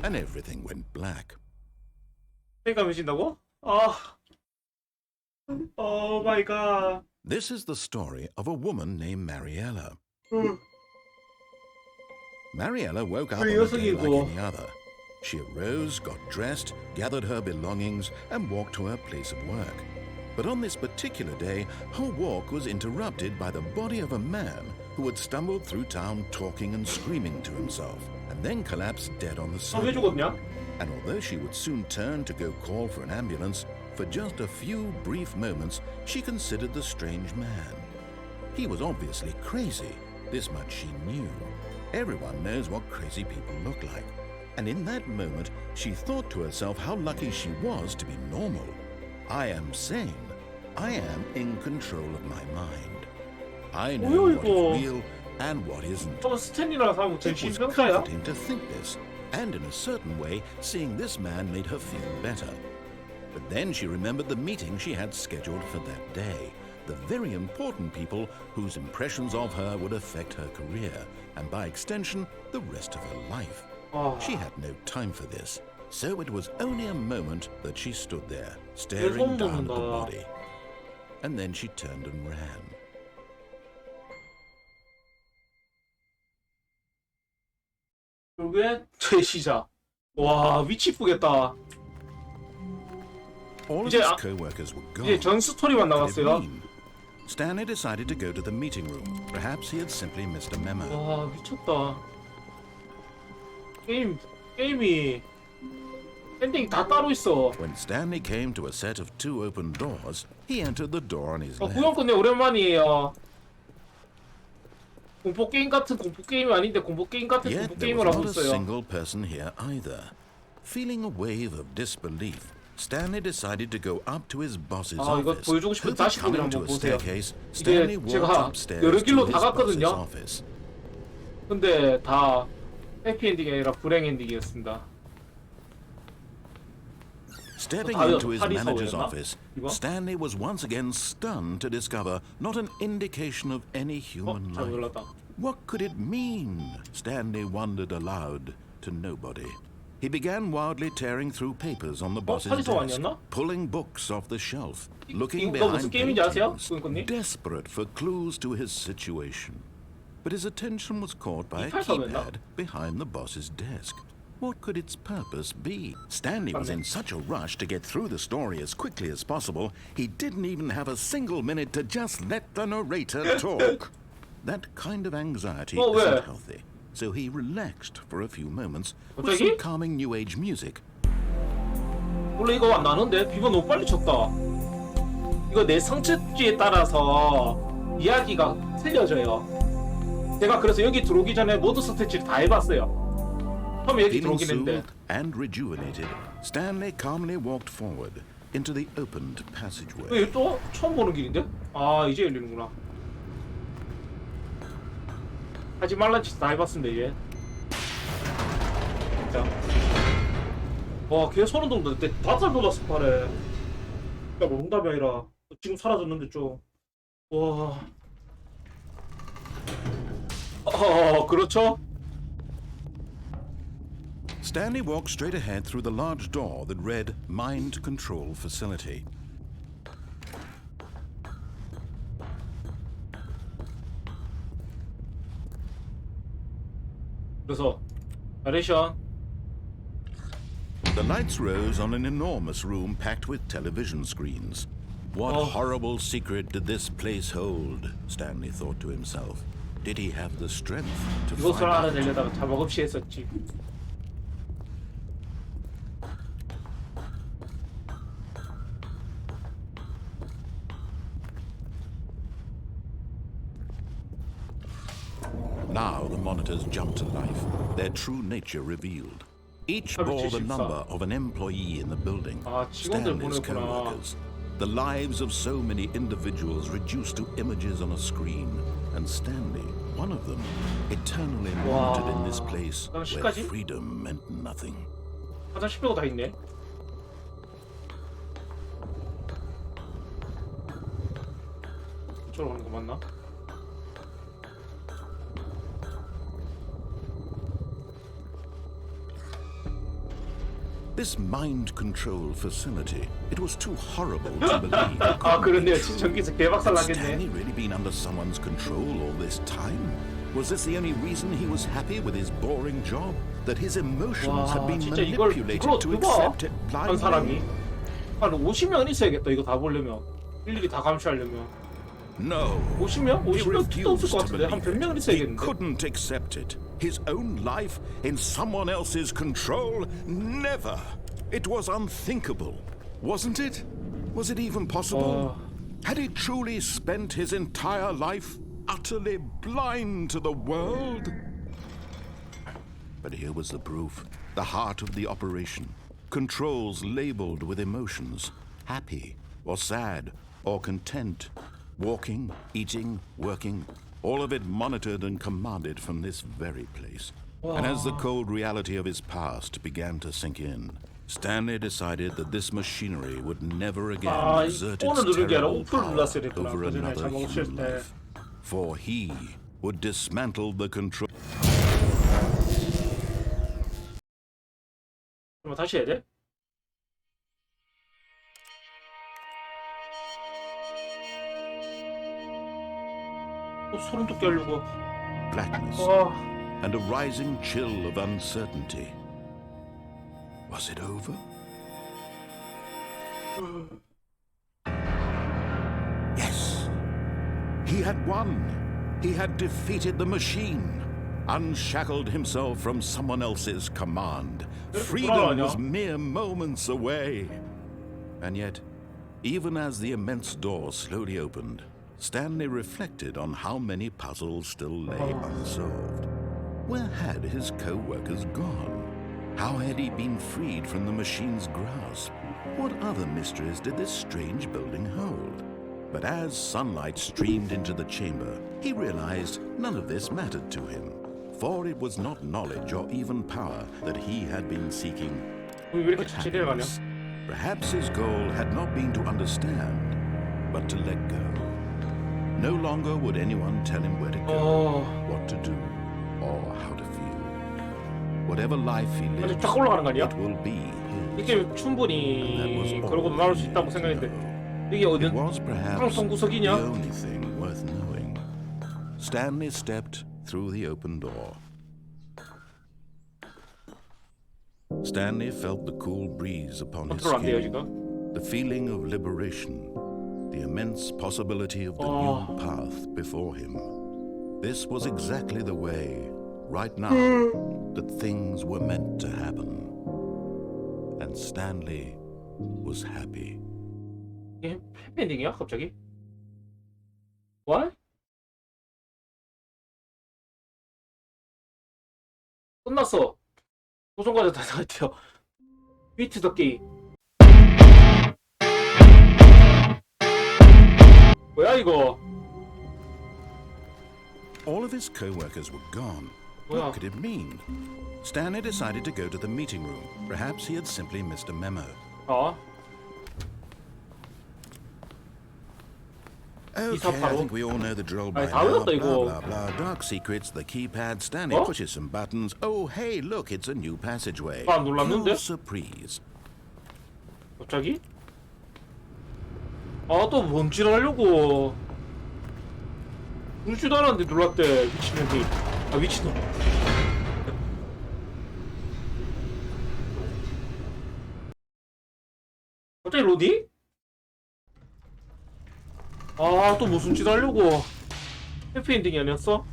and everything went black. 팽가면신다고? 아, oh my god. This is the story of a woman named Mariella. Mariella woke up on a day like any other. She arose, got dressed, gathered her belongings, and walked to her place of work. But on this particular day, her walk was interrupted by the body of a man who had stumbled through town talking and screaming to himself, and then collapsed dead on the 왜 sidewalk. 죽었냐? And although she would soon turn to go call for an ambulance, for just a few brief moments she considered the strange man. He was obviously crazy. This much she knew. Everyone knows what crazy people look like. And in that moment, she thought to herself how lucky she was to be normal. I am sane. I am in control of my mind. I know what is real and what isn't. 스탠리라는 사람은 It was 진평가야? comforting to think this, and in a certain way, seeing this man made her feel better. But then she remembered the meeting she had scheduled for that day, the very important people whose impressions of her would affect her career, and by extension, the rest of her life. She had no time for this, so it was only a moment that she stood there, staring down at the body. And then she turned and ran. 결국에 제시작. 와, 위치 이쁘겠다. All of 이제 his co-workers were gone. 이제 전 스토리만 What did it 남았어요. mean? Stanley decided to go to the meeting room. Perhaps he had simply missed a memo. 와, 미쳤다. 게임이 엔딩이 다 따로 있어. When Stanley came to a set of two open doors, he entered the door on his left. 구형 끝내 오랜만이에요. 공포 게임 같은 공포 게임이 아닌데 공포 게임 같은 Yet 공포 there 게임을 was 하고 not a 있어요. single person here either. Feeling a wave of disbelief, Stanley decided to go up to his boss's 이거 office. 보여주고 싶은 다시 Coming 보기를 to 한번 a 보세요. staircase, 이게 Stanley walked 제가 upstairs 여러 to 길로 his 다 boss's 갔거든요. office. 근데 다 해피엔딩이 아니라 불행엔딩이었습니다. Stepping 다이어 into his 파리 manager's 서울이었나? office, 이거? Stanley was once again stunned to discover not an indication of any human 잘 life. 몰랐다. What could it mean? Stanley wondered aloud to nobody. He began wildly tearing through papers on the boss's 파리서 desk, 아니었나? pulling books off the shelf, looking 이거 무슨 behind 게임인지 아세요? paintings, 구형꾼님? desperate for clues to his situation. But his attention was caught by a 28 keypad behind the boss's desk. What could its purpose be? Stanley was in such a rush to get through the story as quickly as possible, he didn't even have a single minute to just let the narrator talk. That kind of anxiety 왜? isn't healthy, so he relaxed for a few moments with 갑자기? some calming new age music. 원래 이거 안 나는데 비번 너무 빨리 쳤다. 이거 내 성취지에 따라서 이야기가 틀려져요. 제가 그래서 여기 들어오기 전에 모두 스태치를 다 해봤어요. 처음에 여기 Feeling 들어오긴 했는데 soothed and rejuvenated, Stanley calmly walked forward into the opened passageway. 이거 또 처음 보는 길인데? 아 이제 열리는구나. 하지 말란 짓 다 해봤습니다 이제. 진짜. 와, 걔 소름 돋는다. 내 5살 돋았어 팔에. 야, 농담이 아니라 지금 사라졌는데 좀. 와. 그렇죠? Stanley walked straight ahead through the large door that read Mind Control Facility. 그래서 나레이션. The lights rose on an enormous room packed with television screens. What horrible secret did this place hold? Stanley thought to himself. Did he have the strength to find 이것을 out? 알아내려다가 자막 없이 했었지. Now the monitors jumped to life, their true nature revealed. Each bore the number of an employee in the building, 직원들 Stanley's 보냈구나. co-workers. The lives of so many individuals reduced to images on a screen, and Stanley, one of them, eternally monitored in this place where 10까지? freedom meant nothing. 화장실 빼고 다 있네. 이쪽으로 가는 거 맞나? This mind control facility, it was too horrible to believe. 아 그렇네요. 전기세 개박살 Had 나겠네. Stanley really been under someone's control all this time? Was this the only reason he was happy with his boring job? That his emotions had 와 been 진짜 이걸 manipulated to 누가 accept it 한 사람이 blindly? 한 50명 있어야겠다. 이거 다 보려면 일일이 다 감시하려면 No. 50명? He 50명 도 없을 refused 것 to 같은데 한 believe 100명은 it. He 있어야겠는데. couldn't accept it. His own life in someone else's control? Never. It was unthinkable, wasn't it? Was it even possible? Had he truly spent his entire life utterly blind to the world? But here was the proof, the heart of the operation. Controls labeled with emotions, happy or sad or content, walking, eating, working, all of it monitored and commanded from this very place. And as the cold reality of his past began to sink in, Stanley decided that this machinery would never again exert its terrible power over another human life. For he would dismantle the control. 그럼 다시 해야 돼? 또 소름 돋게 하려고. Blackness and a rising chill of uncertainty. Was it over? Yes. He had won. He had defeated the machine, unshackled himself from someone else's command. Freedom was mere moments away. And yet, even as the immense door slowly opened, Stanley reflected on how many puzzles still lay unsolved. Where had his co-workers gone? How had he been freed from the machine's grasp? What other mysteries did this strange building hold? But as sunlight streamed into the chamber, he realized none of this mattered to him, for it was not knowledge or even power that he had been seeking, 왜 이렇게 but 천천히 내려가냐? happiness. Perhaps his goal had not been to understand, but to let go. No longer would anyone tell him where to go, what to do, or how to feel. Whatever life he lives, 쫙 올라가는 거 아니야? it will be his. 이게 충분히 그러고 나올 수 있다고 생각했는데 이게 어디 It was perhaps 항상 the 구석이냐? only thing worth knowing. Stanley stepped through the open door. Stanley felt the cool breeze upon his 컨트롤 안 돼요 skin, 지금? the feeling of liberation, the immense possibility of the new path before him. This was exactly the way, right now, that things were meant to happen. And Stanley was happy. 이게 해피엔딩이야 갑자기? What? 끝났어. 도전과제 다 나갔대요. 비트 더 게임. 뭐야 이거? All of his co-workers were gone. Well. What could it mean? Stanley decided to go to the meeting room. Perhaps he had simply missed a memo. 어? Okay, I think we all know the drill by 아니, now. 다 Blah, 외웠다, 이거. blah, blah. Dark secrets, the keypad. Stanley 어? pushes some buttons. Oh, hey, look, it's a new passageway. 아, 놀랐는데? Cool surprise. 갑자기? 아, 또 뭔지하려고 울지도 않았는데 놀랐대. 미친놈이. 아, 미친놈. 갑자기 로디? 아, 또 무슨 짓 하려고. 해피엔딩이 아니었어?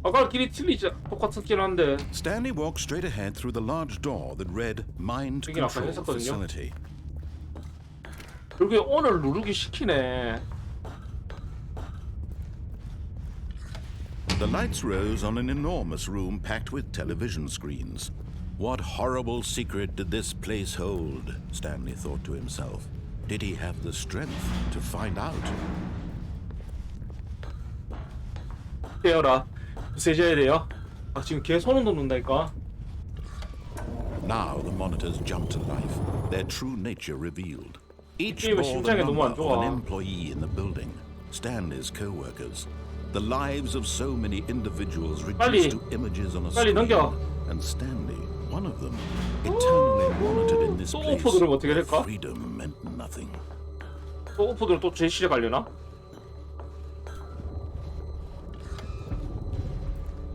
아까 길이 틀리지 똑같은 길 한데. Stanley walked straight ahead through the large door that read Mind 여긴 아까 Control 했었거든요. Facility. 결국에 오늘 누르기 시키네. The lights rose on an enormous room packed with television screens. What horrible secret did this place hold? Stanley thought to himself. Did he have the strength to find out? 깨어라. 세져야 돼요. 아, 지금 개 소름 돋는다니까. Now the monitors jumped to life, their true nature revealed. Each 게임은 bore the 심장에 너무 안 number of an 좋아. employee in the building, Stanley's co-workers. The lives of so many individuals 빨리, reduced to images on a 빨리 screen. 넘겨. And Stanley, one of them, eternally monitored in this 또 place, 오퍼 들으면 어떻게 될까? freedom meant nothing. 또 오퍼 들으면 또 재실에 가려나?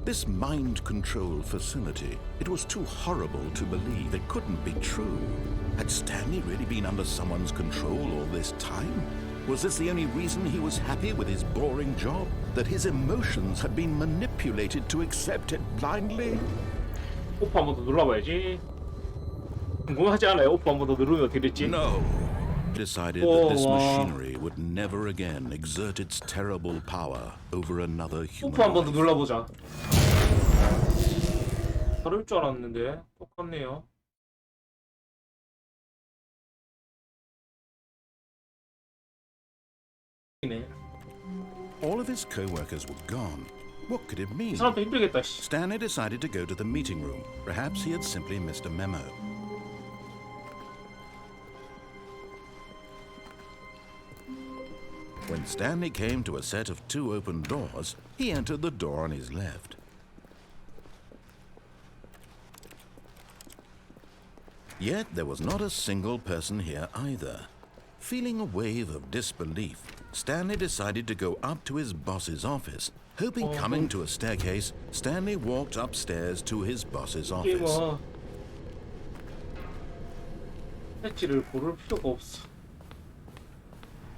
This mind control facility, it was too horrible to believe. It couldn't be true. Had Stanley really been under someone's control all this time? Was this the only reason he was happy with his boring job? That his emotions had been manipulated to accept it blindly? 오퍼 한 번 더 눌러봐야지. 궁금하지 않아요? 오퍼 한 번 더 누르면 어떻게 될지? No. Decided that this machinery would never again exert its terrible power over another human 오퍼 한 번 더 life. 눌러보자. 다를 줄 알았는데 똑같네요. 네. All of his co-workers were gone. What could it mean? 이 사람도 힘들겠다. 씨. Stanley decided to go to the meeting room. Perhaps he had simply missed a memo. When Stanley came to a set of 2 open doors, he entered the door on his left. Yet there was not a single person here either. Feeling a wave of disbelief, Stanley decided to go up to his boss's office. Hoping coming to a staircase, Stanley walked upstairs to his boss's 이게 office. 뭐 패치를 고를 필요가 없어.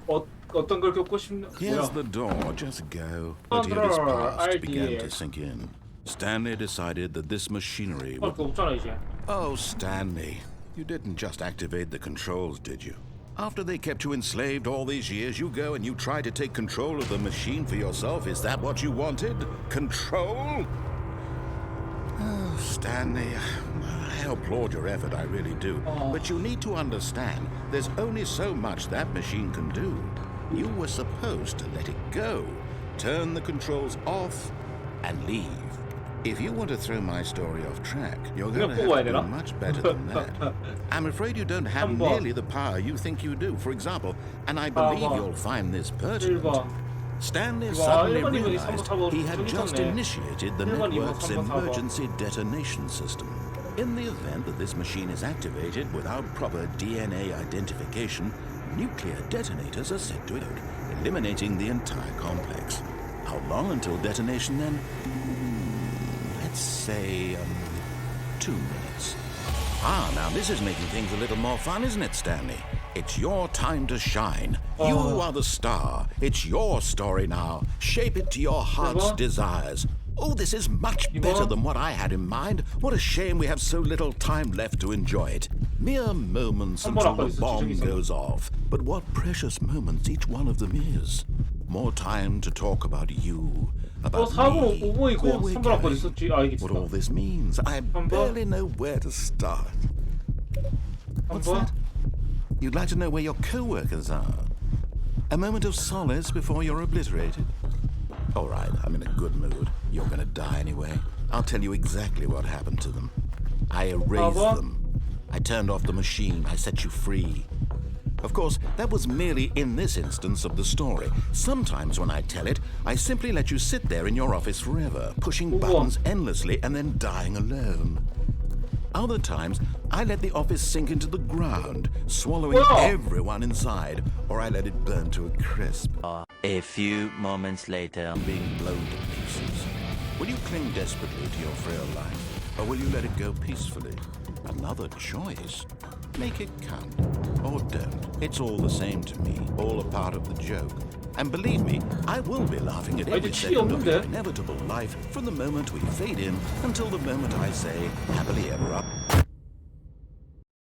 어떤 걸 겪고 싶나? Here's 뭐야? the door, just go. But his past began to sink in. Stanley decided that this machinery 할 would... 거 없잖아 이제. Oh, Stanley, you didn't just activate the controls, did you? After they kept you enslaved all these years, you go and you try to take control of the machine for yourself. Is that what you wanted? Control? Oh, Stanley, I applaud your effort, I really do. But you need to understand, there's only so much that machine can do. You were supposed to let it go, turn the controls off, and leave. If you want to throw my story off track, you're going to have to do much better than that. I'm afraid you don't have nearly the power you think you do. For example, and I believe you'll find this pertinent, Stanley suddenly realized he had just initiated the network's emergency detonation system. In the event that this machine is activated without proper DNA identification, nuclear detonators are set to explode, eliminating the entire complex. How long until detonation then? Let's say 2 minutes. Ah, now this is making things a little more fun, isn't it, Stanley? It's your time to shine. You are the star. It's your story now. Shape it to your heart's desires. Oh, this is much better than what I had in mind. What a shame we have so little time left to enjoy it. Mere moments until the bomb goes off. But what precious moments each one of them is. More time to talk about you, about me, where we're going, what all this means. I barely know where to start. What's that? You'd like to know where your co-workers are? A moment of solace before you're obliterated? All right, I'm in a good mood. You're gonna die anyway. I'll tell you exactly what happened to them. I erased them. I turned off the machine. I set you free. Of course, that was merely in this instance of the story. Sometimes when I tell it, I simply let you sit there in your office forever, pushing buttons endlessly and then dying alone. Other times, I let the office sink into the ground, swallowing everyone inside, or I let it burn to a crisp. A few moments later, being blown to pieces. Will you cling desperately to your frail life, or will you let it go peacefully? Another choice. Make it count, or don't. It's all the same to me, all a part of the joke. And believe me, I will be laughing at every second of your inevitable life from the moment we fade in until the moment I say happily ever after.